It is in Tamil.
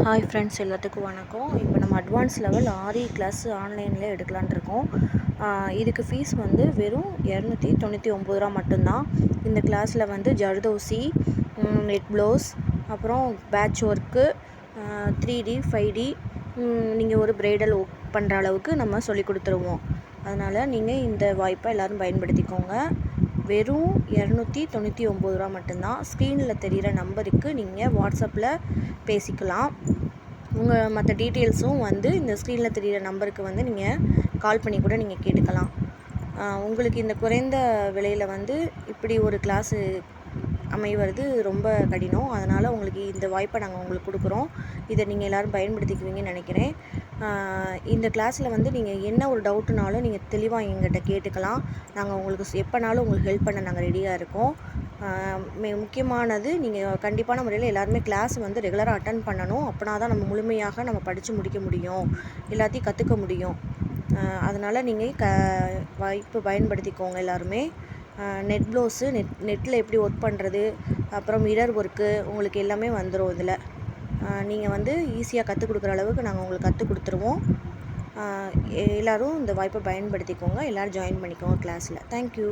ஹாய் ஃப்ரெண்ட்ஸ், எல்லாத்துக்கும் வணக்கம். இப்போ நம்ம அட்வான்ஸ் லெவல் ஆரி கிளாஸ் ஆன்லைனில் எடுக்கலான்னு இருக்கோம். இதுக்கு ஃபீஸ் வந்து வெறும் 299 மட்டும்தான். இந்த கிளாஸில் வந்து ஜர்தோசி, நெட் ப்ளவுஸ், அப்புறம் பேட்ச் ஒர்க்கு, 3D 5D நீங்கள் ஒரு ப்ரைடல் ஒர்க் பண்ணுற அளவுக்கு நம்ம சொல்லி கொடுத்துருவோம். அதனால் நீங்கள் இந்த வாய்ப்பை எல்லோரும் பயன்படுத்திக்கோங்க. வெறும் 299 மட்டும்தான். ஸ்க்ரீனில் தெரிகிற நம்பருக்கு நீங்கள் வாட்ஸ்அப்பில் பேசிக்கலாம். உங்கள் மற்ற டீட்டெயில்ஸும் வந்து இந்த ஸ்க்ரீனில் தெரிகிற நம்பருக்கு வந்து நீங்கள் கால் பண்ணி கூட நீங்கள் கேட்டுக்கலாம். உங்களுக்கு இந்த குறைந்த விலையில் வந்து இப்படி ஒரு கிளாஸு அமைவது ரொம்ப கடினம். அதனால் உங்களுக்கு இந்த வாய்ப்பை நாங்கள் உங்களுக்கு கொடுக்குறோம். இதை நீங்கள் எல்லோரும் பயன்படுத்திக்குவீங்கன்னு நினைக்கிறேன். இந்த கிளாஸில் வந்து நீங்கள் என்ன ஒரு டவுட்டுனாலும் நீங்கள் தெளிவாக எங்கிட்ட கேட்டுக்கலாம். நாங்கள் உங்களுக்கு எப்போனாலும் உங்களுக்கு ஹெல்ப் பண்ண நாங்கள் ரெடியாக இருக்கோம். முக்கியமானது, நீங்கள் கண்டிப்பான முறையில் எல்லாருமே கிளாஸ் வந்து ரெகுலராக அட்டன் பண்ணணும். அப்படின்னா தான் நம்ம முழுமையாக நம்ம படித்து முடிக்க முடியும், எல்லாத்தையும் கற்றுக்க முடியும். அதனால் நீங்கள் வாய்ப்பு பயன்படுத்திக்கோங்க எல்லாருமே. நெட் ப்ளவுஸு, நெட்டில் எப்படி ஒர்க் பண்ணுறது, அப்புறம் மிரர் ஒர்க்கு உங்களுக்கு எல்லாமே வந்துடும். இதில் நீங்கள் வந்து ஈஸியாக கற்றுக் கொடுக்குற அளவுக்கு நாங்கள் உங்களுக்கு கற்றுக் கொடுத்துருவோம். எல்லோரும் இந்த வாய்ப்பை பயன்படுத்திக்கோங்க. எல்லோரும் ஜாயின் பண்ணிக்கோங்க கிளாஸில். தேங்க்யூ.